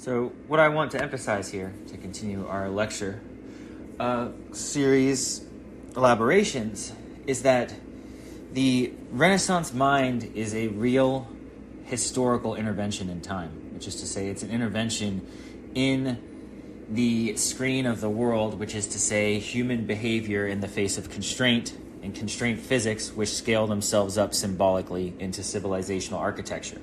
So what I want to emphasize here, to continue our lecture series elaborations, is that the Renaissance mind is a real historical intervention in time, which is to say it's an intervention in the screen of the world, which is to say human behavior in the face of constraint and constraint physics, which scale themselves up symbolically into civilizational architecture.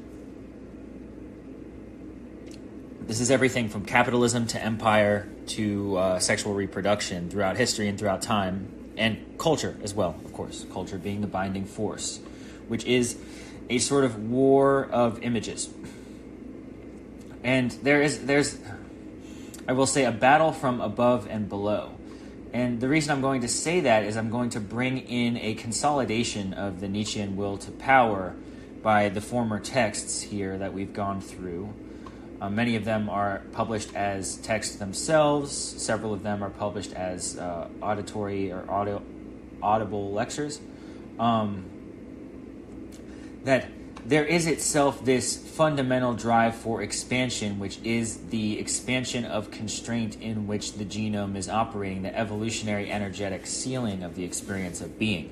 This is everything from capitalism to empire to sexual reproduction throughout history and throughout time, and culture as well, of course, culture being the binding force, which is a sort of war of images. And there's, I will say, a battle from above and below. And the reason I'm going to say that is I'm going to bring in a consolidation of the Nietzschean will to power by the former texts here that we've gone through. Many of them are published as texts themselves. Several of them are published as auditory or audible lectures. That there is itself this fundamental drive for expansion, which is the expansion of constraint in which the genome is operating, the evolutionary energetic sealing of the experience of being,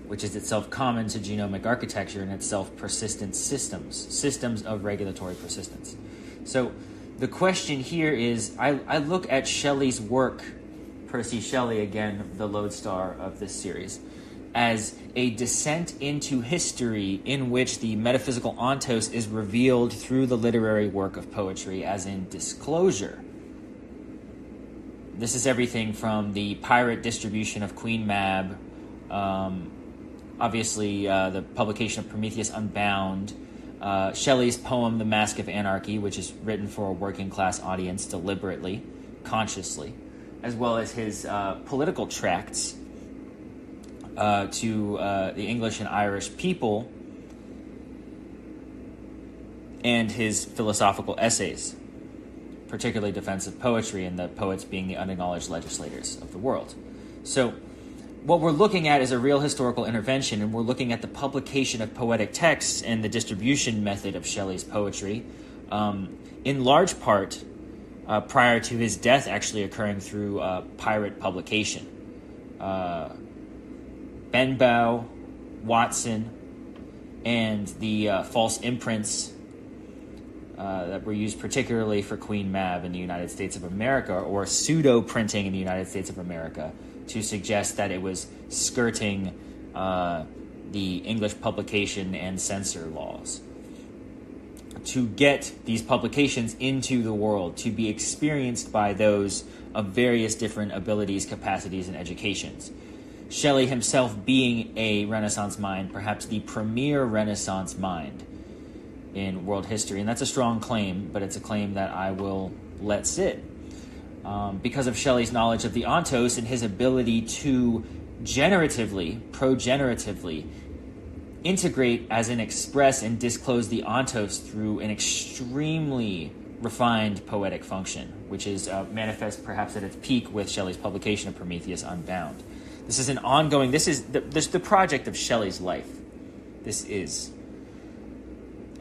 which is itself common to genomic architecture and itself persistent systems of regulatory persistence. So the question here is, I look at Shelley's work, Percy Shelley, again, the lodestar of this series, as a descent into history in which the metaphysical ontos is revealed through the literary work of poetry, as in disclosure. This is everything from the pirate distribution of Queen Mab, obviously the publication of Prometheus Unbound, Shelley's poem The Mask of Anarchy, which is written for a working class audience deliberately, consciously, as well as his political tracts to the English and Irish people, and his philosophical essays, particularly defensive poetry, and the poets being the unacknowledged legislators of the world. So what we're looking at is a real historical intervention, and we're looking at the publication of poetic texts and the distribution method of Shelley's poetry, in large part prior to his death actually occurring through pirate publication. Benbow, Watson, and the false imprints that were used particularly for Queen Mab in the United States of America, or pseudo-printing in the United States of America, to suggest that it was skirting the English publication and censor laws. To get these publications into the world, to be experienced by those of various different abilities, capacities, and educations. Shelley himself being a Renaissance mind, perhaps the premier Renaissance mind in world history. And that's a strong claim, but it's a claim that I will let sit. Because of Shelley's knowledge of the ontos and his ability to progeneratively integrate as in express and disclose the ontos through an extremely refined poetic function, which is manifest perhaps at its peak with Shelley's publication of Prometheus Unbound. This is an ongoing, this is the project of Shelley's life. This is,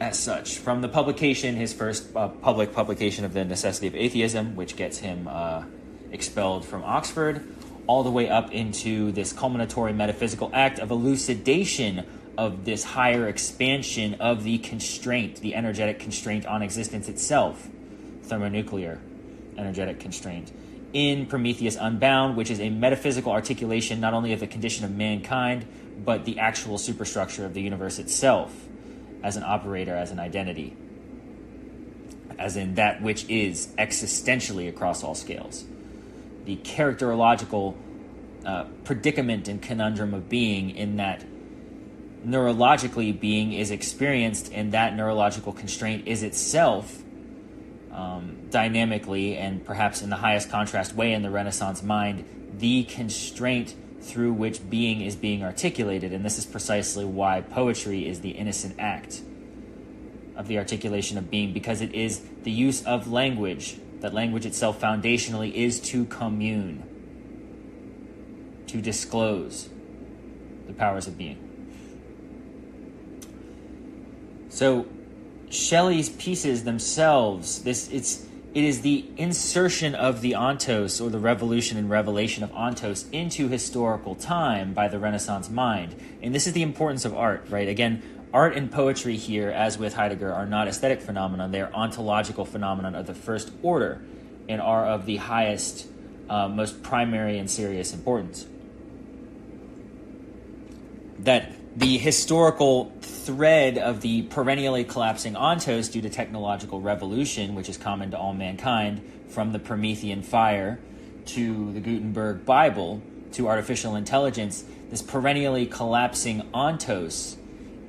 as such, from the publication, his first public publication of The Necessity of Atheism, which gets him expelled from Oxford, all the way up into this culminatory metaphysical act of elucidation of this higher expansion of the constraint, the energetic constraint on existence itself, thermonuclear energetic constraint, in Prometheus Unbound, which is a metaphysical articulation not only of the condition of mankind, but the actual superstructure of the universe itself, as an operator, as an identity, as in that which is existentially across all scales. The characterological predicament and conundrum of being, in that neurologically being is experienced, and that neurological constraint is itself dynamically, and perhaps in the highest contrast way in the Renaissance mind, the constraint through which being is being articulated. And this is precisely why poetry is the innocent act of the articulation of being, because it is the use of language, that language itself foundationally is to commune, to disclose the powers of being. So Shelley's pieces themselves, it is the insertion of the ontos, or the revolution and revelation of ontos, into historical time by the Renaissance mind. And this is the importance of art, right? Again, art and poetry here, as with Heidegger, are not aesthetic phenomena. They are ontological phenomena of the first order and are of the highest, most primary and serious importance. That the historical thread of the perennially collapsing ontos due to technological revolution, which is common to all mankind, from the Promethean fire to the Gutenberg Bible to artificial intelligence, this perennially collapsing ontos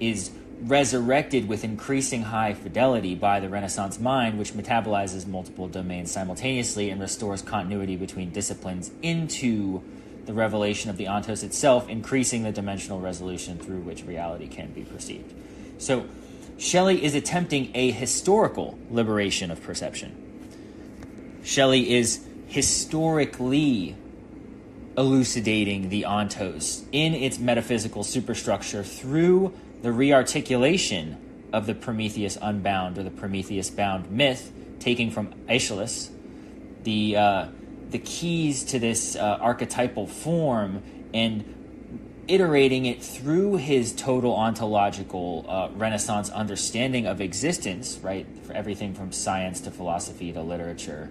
is resurrected with increasing high fidelity by the Renaissance mind, which metabolizes multiple domains simultaneously and restores continuity between disciplines into the revelation of the ontos itself, increasing the dimensional resolution through which reality can be perceived. So Shelley is attempting a historical liberation of perception. Shelley is historically elucidating the ontos in its metaphysical superstructure through the rearticulation of the Prometheus Unbound, or the Prometheus Bound myth, taking from Aeschylus the keys to this archetypal form and iterating it through his total ontological Renaissance understanding of existence, right? For everything from science to philosophy to literature,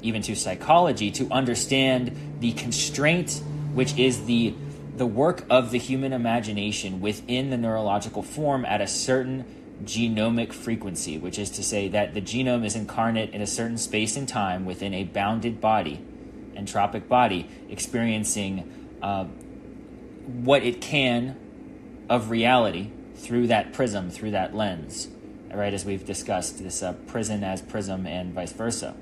even to psychology, to understand the constraint, which is the work of the human imagination within the neurological form at a certain genomic frequency, which is to say that the genome is incarnate in a certain space and time within a bounded body, entropic body, experiencing what it can of reality through that prism, through that lens, right? As we've discussed, this prison as prism and vice versa.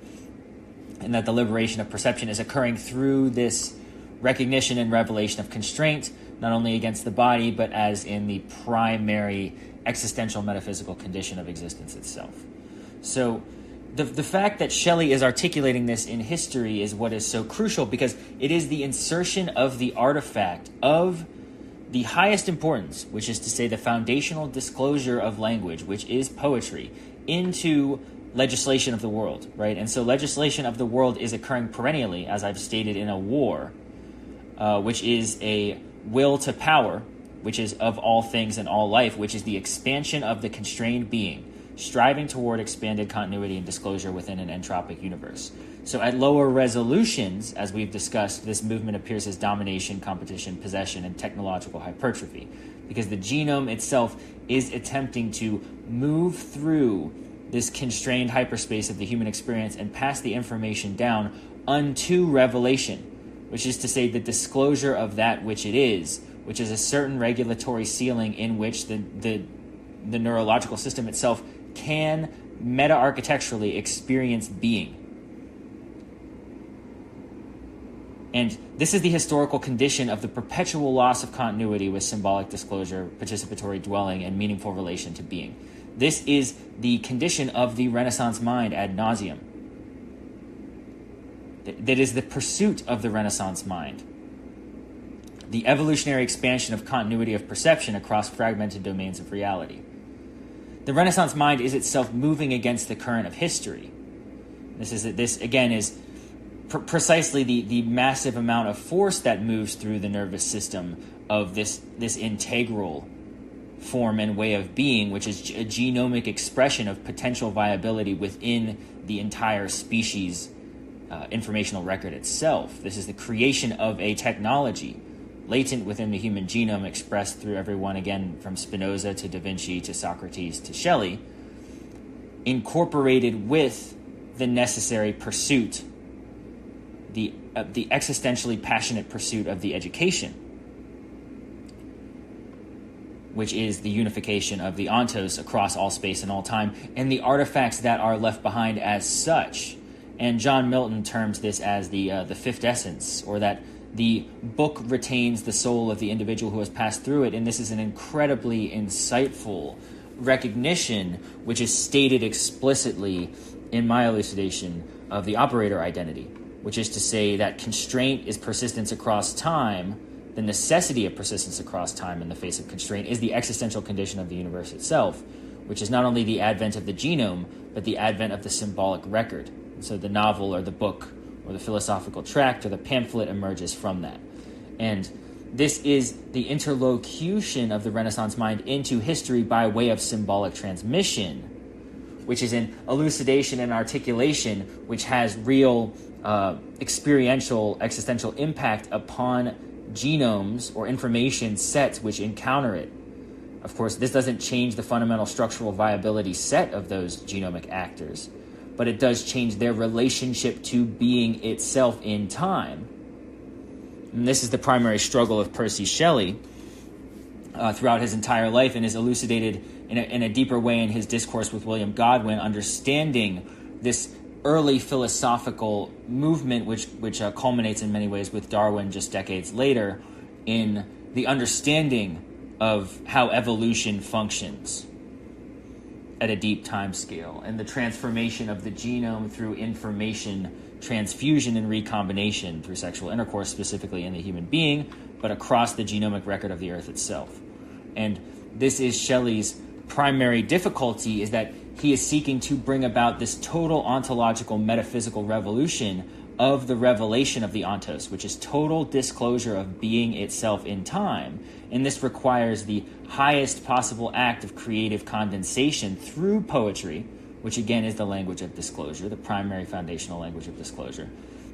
And that the liberation of perception is occurring through this recognition and revelation of constraint, not only against the body, but as in the primary existential metaphysical condition of existence itself. So the fact that Shelley is articulating this in history is what is so crucial, because it is the insertion of the artifact of the highest importance, which is to say the foundational disclosure of language, which is poetry, into legislation of the world, right? And so legislation of the world is occurring perennially, as I've stated, in a war, which is a will to power, which is of all things and all life, which is the expansion of the constrained being, striving toward expanded continuity and disclosure within an entropic universe. So at lower resolutions, as we've discussed, this movement appears as domination, competition, possession, and technological hypertrophy, because the genome itself is attempting to move through this constrained hyperspace of the human experience and pass the information down unto revelation, which is to say the disclosure of that which it is, which is a certain regulatory ceiling in which the neurological system itself can meta-architecturally experience being. And this is the historical condition of the perpetual loss of continuity with symbolic disclosure, participatory dwelling, and meaningful relation to being. This is the condition of the Renaissance mind ad nauseum. That is the pursuit of the Renaissance mind. The evolutionary expansion of continuity of perception across fragmented domains of reality. The Renaissance mind is itself moving against the current of history. This again is precisely the massive amount of force that moves through the nervous system of this integral form and way of being, which is a genomic expression of potential viability within the entire species informational record itself. This is the creation of a technology latent within the human genome, expressed through everyone, again, from Spinoza to Da Vinci to Socrates to Shelley, incorporated with the necessary pursuit, the existentially passionate pursuit of the education, which is the unification of the ontos across all space and all time, and the artifacts that are left behind as such. And John Milton terms this as the fifth essence, or that the book retains the soul of the individual who has passed through it. And this is an incredibly insightful recognition, which is stated explicitly in my elucidation of the operator identity, which is to say that constraint is persistence across time. The necessity of persistence across time in the face of constraint is the existential condition of the universe itself, which is not only the advent of the genome, but the advent of the symbolic record. So the novel or the book or the philosophical tract or the pamphlet emerges from that. And this is the interlocution of the Renaissance mind into history by way of symbolic transmission, which is an elucidation and articulation which has real experiential, existential impact upon genomes or information sets which encounter it. Of course, this doesn't change the fundamental structural viability set of those genomic actors, but it does change their relationship to being itself in time. And this is the primary struggle of Percy Shelley throughout his entire life, and is elucidated in a deeper way in his discourse with William Godwin, understanding this early philosophical movement, which culminates in many ways with Darwin just decades later, in the understanding of how evolution functions at a deep time scale, and the transformation of the genome through information transfusion and recombination through sexual intercourse, specifically in the human being, but across the genomic record of the Earth itself. And this is Shelley's primary difficulty, is that he is seeking to bring about this total ontological metaphysical revolution of the revelation of the ontos, which is total disclosure of being itself in time. And this requires the highest possible act of creative condensation through poetry, which again is the language of disclosure, the primary foundational language of disclosure,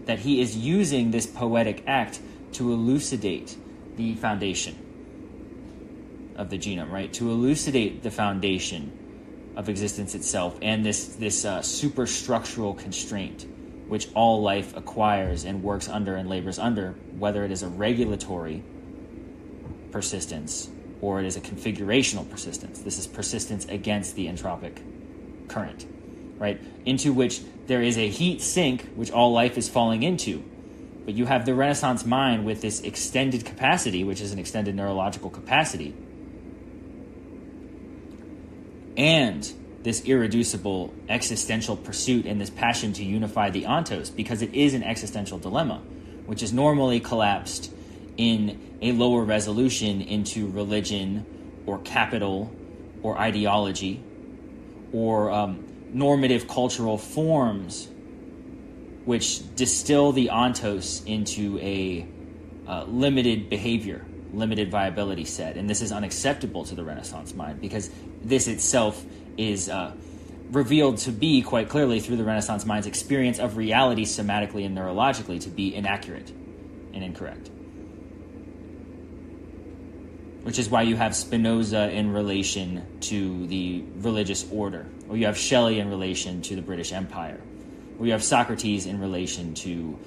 that he is using this poetic act to elucidate the foundation of the genome, right? To elucidate the foundation of existence itself and this superstructural constraint which all life acquires and works under and labors under, whether it is a regulatory persistence or it is a configurational persistence. This is persistence against the entropic current, right? Into which there is a heat sink, which all life is falling into. But you have the Renaissance mind with this extended capacity, which is an extended neurological capacity, and this irreducible existential pursuit and this passion to unify the ontos, because it is an existential dilemma, which is normally collapsed in a lower resolution into religion or capital or ideology or normative cultural forms which distill the ontos into a limited behavior, limited viability set. And this is unacceptable to the Renaissance mind, because this itself is revealed to be quite clearly through the Renaissance mind's experience of reality somatically and neurologically to be inaccurate and incorrect. Which is why you have Spinoza in relation to the religious order, or you have Shelley in relation to the British Empire, or you have Socrates in relation to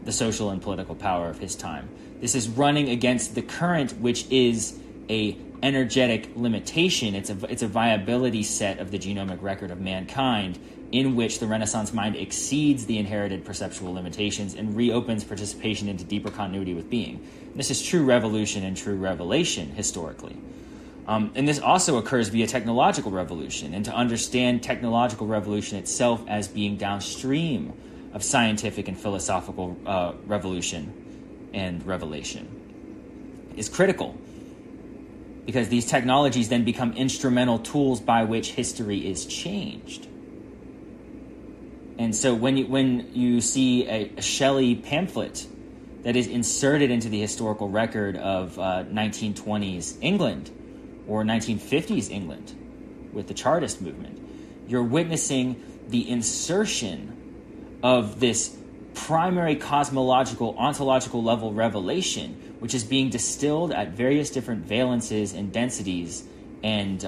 the social and political power of his time. This is running against the current, which is a energetic limitation. It's a viability set of the genomic record of mankind, in which the Renaissance mind exceeds the inherited perceptual limitations and reopens participation into deeper continuity with being. This is true revolution and true revelation historically. And this also occurs via technological revolution, and to understand technological revolution itself as being downstream of scientific and philosophical revolution and revelation is critical, because these technologies then become instrumental tools by which history is changed. And so when you see a Shelley pamphlet that is inserted into the historical record of 1920s England or 1950s England with the Chartist movement, you're witnessing the insertion of this primary cosmological, ontological level revelation, which is being distilled at various different valences and densities and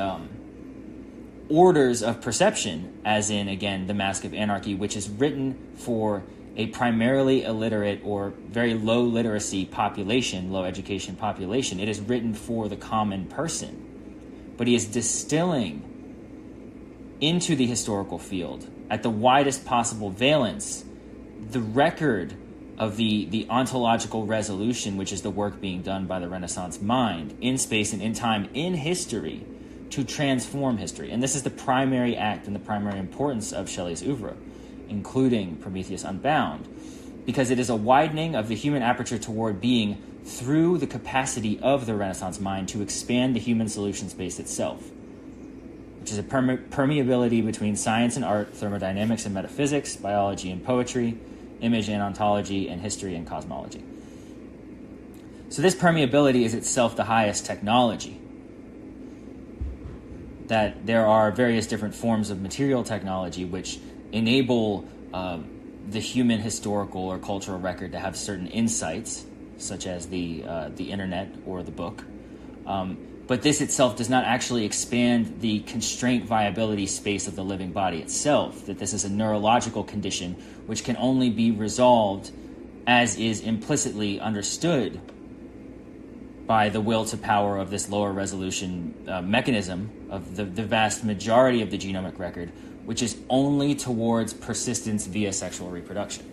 orders of perception, as in, again, The Mask of Anarchy, which is written for a primarily illiterate or very low literacy population, low education population. It is written for the common person. But he is distilling into the historical field, at the widest possible valence, the record of the ontological resolution, which is the work being done by the Renaissance mind in space and in time, in history, to transform history. And this is the primary act and the primary importance of Shelley's oeuvre, including Prometheus Unbound, because it is a widening of the human aperture toward being through the capacity of the Renaissance mind to expand the human solution space itself. which is a permeability between science and art, thermodynamics and metaphysics, biology and poetry, image and ontology, and history and cosmology. So this permeability is itself the highest technology. That there are various different forms of material technology which enable the human historical or cultural record to have certain insights, such as the internet or the book. But this itself does not actually expand the constraint viability space of the living body itself, that this is a neurological condition which can only be resolved as is implicitly understood by the will to power of this lower resolution mechanism of the vast majority of the genomic record, which is only towards persistence via sexual reproduction.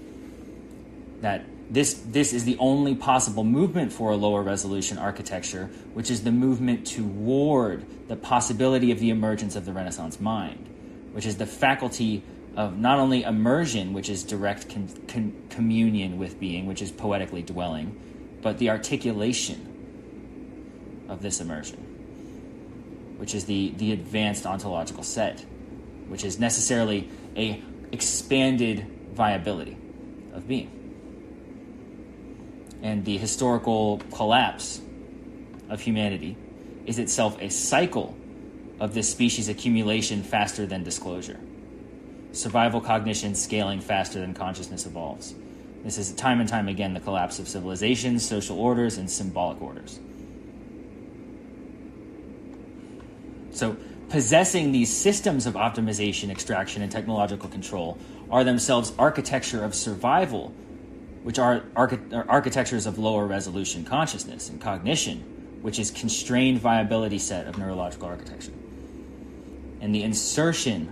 That this is the only possible movement for a lower resolution architecture, which is the movement toward the possibility of the emergence of the Renaissance mind, which is the faculty of not only immersion, which is direct communion with being, which is poetically dwelling, but the articulation of this immersion, which is the advanced ontological set, which is necessarily a expanded viability of being. And the historical collapse of humanity is itself a cycle of this species accumulation faster than disclosure. Survival cognition scaling faster than consciousness evolves. This is time and time again the collapse of civilizations, social orders, and symbolic orders. So possessing these systems of optimization, extraction, and technological control are themselves architecture of survival, which are architectures of lower resolution consciousness and cognition, which is constrained viability set of neurological architecture. And the insertion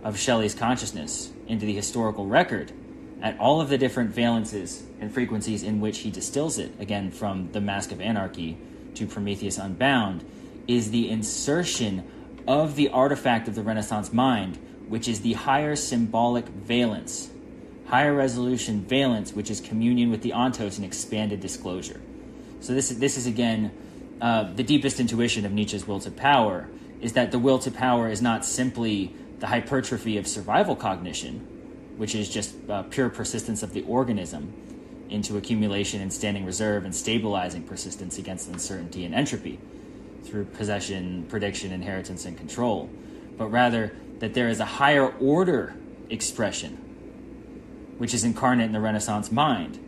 of Shelley's consciousness into the historical record at all of the different valences and frequencies in which he distills it, again from The Mask of Anarchy to Prometheus Unbound, is the insertion of the artifact of the Renaissance mind, which is the higher symbolic valence, higher resolution valence, which is communion with the ontos and expanded disclosure. So this is again, the deepest intuition of Nietzsche's will to power, is that the will to power is not simply the hypertrophy of survival cognition, which is just pure persistence of the organism into accumulation and standing reserve and stabilizing persistence against uncertainty and entropy through possession, prediction, inheritance, and control, but rather that there is a higher order expression, which is incarnate in the Renaissance mind,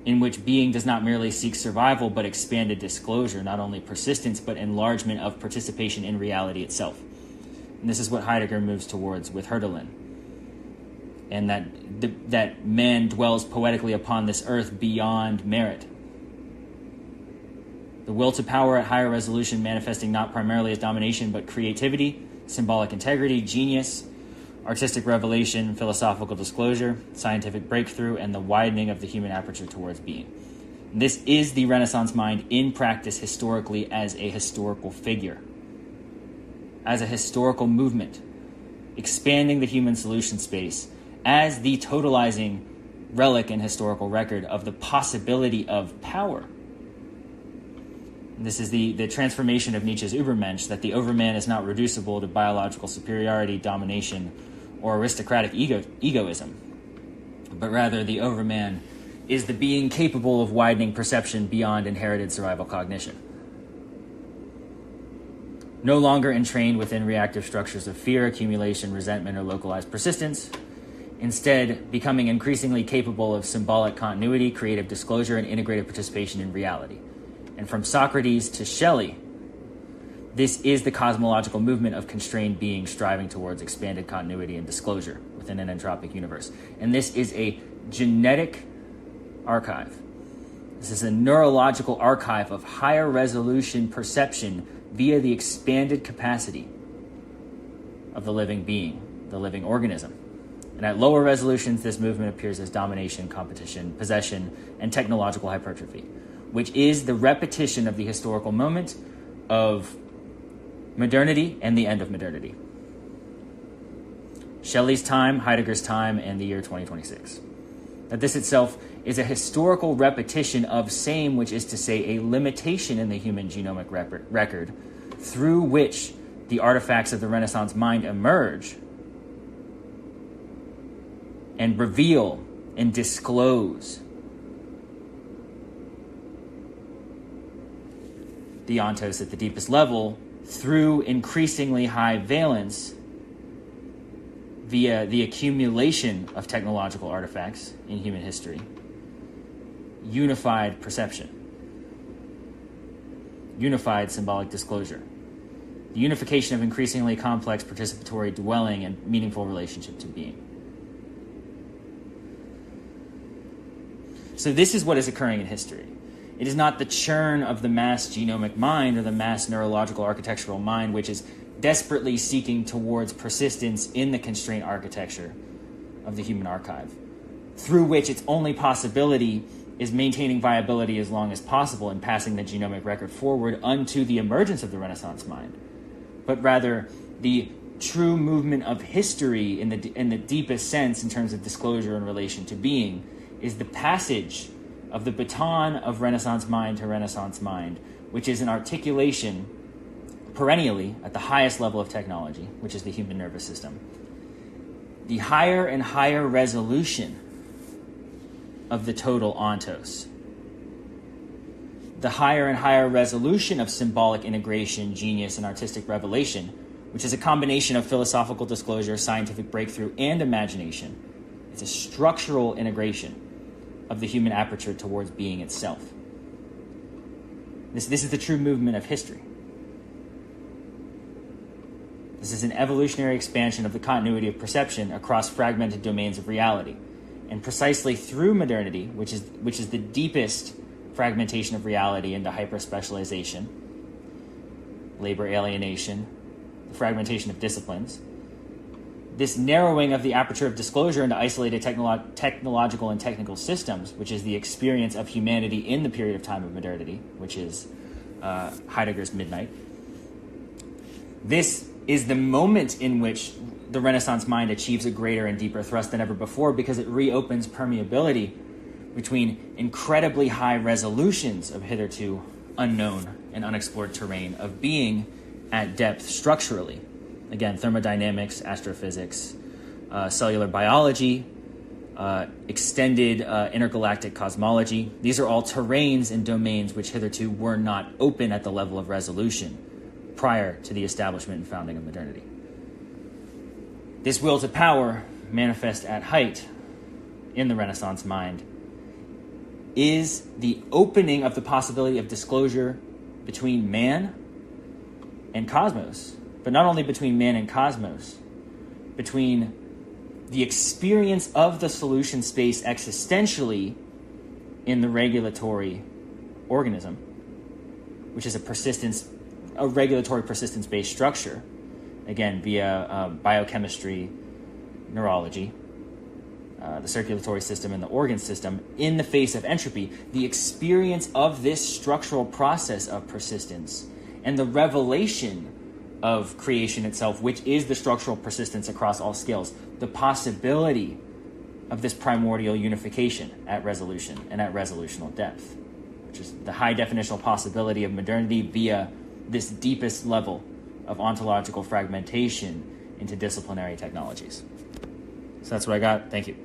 in which being does not merely seek survival, but expanded disclosure, not only persistence, but enlargement of participation in reality itself. And this is what Heidegger moves towards with Hölderlin, and that man dwells poetically upon this earth beyond merit. The will to power at higher resolution manifesting not primarily as domination, but creativity, symbolic integrity, genius, artistic revelation, philosophical disclosure, scientific breakthrough, and the widening of the human aperture towards being. And this is the Renaissance mind in practice historically as a historical figure, as a historical movement, expanding the human solution space as the totalizing relic and historical record of the possibility of power. This is the transformation of Nietzsche's Übermensch, that the overman is not reducible to biological superiority, domination, or aristocratic egoism, but rather the overman is the being capable of widening perception beyond inherited survival cognition. No longer entrained within reactive structures of fear, accumulation, resentment, or localized persistence, instead becoming increasingly capable of symbolic continuity, creative disclosure, and integrated participation in reality. And from Socrates to Shelley, this is the cosmological movement of constrained being striving towards expanded continuity and disclosure within an entropic universe. And this is a genetic archive. This is a neurological archive of higher resolution perception via the expanded capacity of the living being, the living organism. And at lower resolutions, this movement appears as domination, competition, possession, and technological hypertrophy, which is the repetition of the historical moment of modernity and the end of modernity. Shelley's time, Heidegger's time, and the year 2026. That this itself is a historical repetition of same, which is to say a limitation in the human genomic record, through which the artifacts of the Renaissance mind emerge and reveal and disclose the ontos at the deepest level through increasingly high valence via the accumulation of technological artifacts in human history, unified perception, unified symbolic disclosure, the unification of increasingly complex participatory dwelling and meaningful relationship to being. So this is what is occurring in history. It is not the churn of the mass genomic mind or the mass neurological architectural mind, which is desperately seeking towards persistence in the constraint architecture of the human archive, through which its only possibility is maintaining viability as long as possible and passing the genomic record forward unto the emergence of the Renaissance mind, but rather the true movement of history in the deepest sense in terms of disclosure in relation to being is the passage of the baton of Renaissance mind to Renaissance mind, which is an articulation perennially at the highest level of technology, which is the human nervous system. The higher and higher resolution of the total ontos, the higher and higher resolution of symbolic integration, genius, and artistic revelation, which is a combination of philosophical disclosure, scientific breakthrough, and imagination. It's a structural integration of the human aperture towards being itself. This is the true movement of history. This is an evolutionary expansion of the continuity of perception across fragmented domains of reality. And precisely through modernity, which is the deepest fragmentation of reality into hyper-specialization, labor alienation, the fragmentation of disciplines, this narrowing of the aperture of disclosure into isolated technological and technical systems, which is the experience of humanity in the period of time of modernity, which is Heidegger's midnight. This is the moment in which the Renaissance mind achieves a greater and deeper thrust than ever before, because it reopens permeability between incredibly high resolutions of hitherto unknown and unexplored terrain of being at depth structurally. Again, thermodynamics, astrophysics, cellular biology, extended intergalactic cosmology. These are all terrains and domains which hitherto were not open at the level of resolution prior to the establishment and founding of modernity. This will to power, manifest at height in the Renaissance mind, is the opening of the possibility of disclosure between man and cosmos, but not only between man and cosmos, between the experience of the solution space existentially in the regulatory organism, which is a regulatory persistence-based structure, again, via biochemistry, neurology, the circulatory system, and the organ system, in the face of entropy, the experience of this structural process of persistence and the revelation of creation itself, which is the structural persistence across all scales, the possibility of this primordial unification at resolution and at resolutional depth, which is the high definitional possibility of modernity via this deepest level of ontological fragmentation into disciplinary technologies. So that's what I got. Thank you.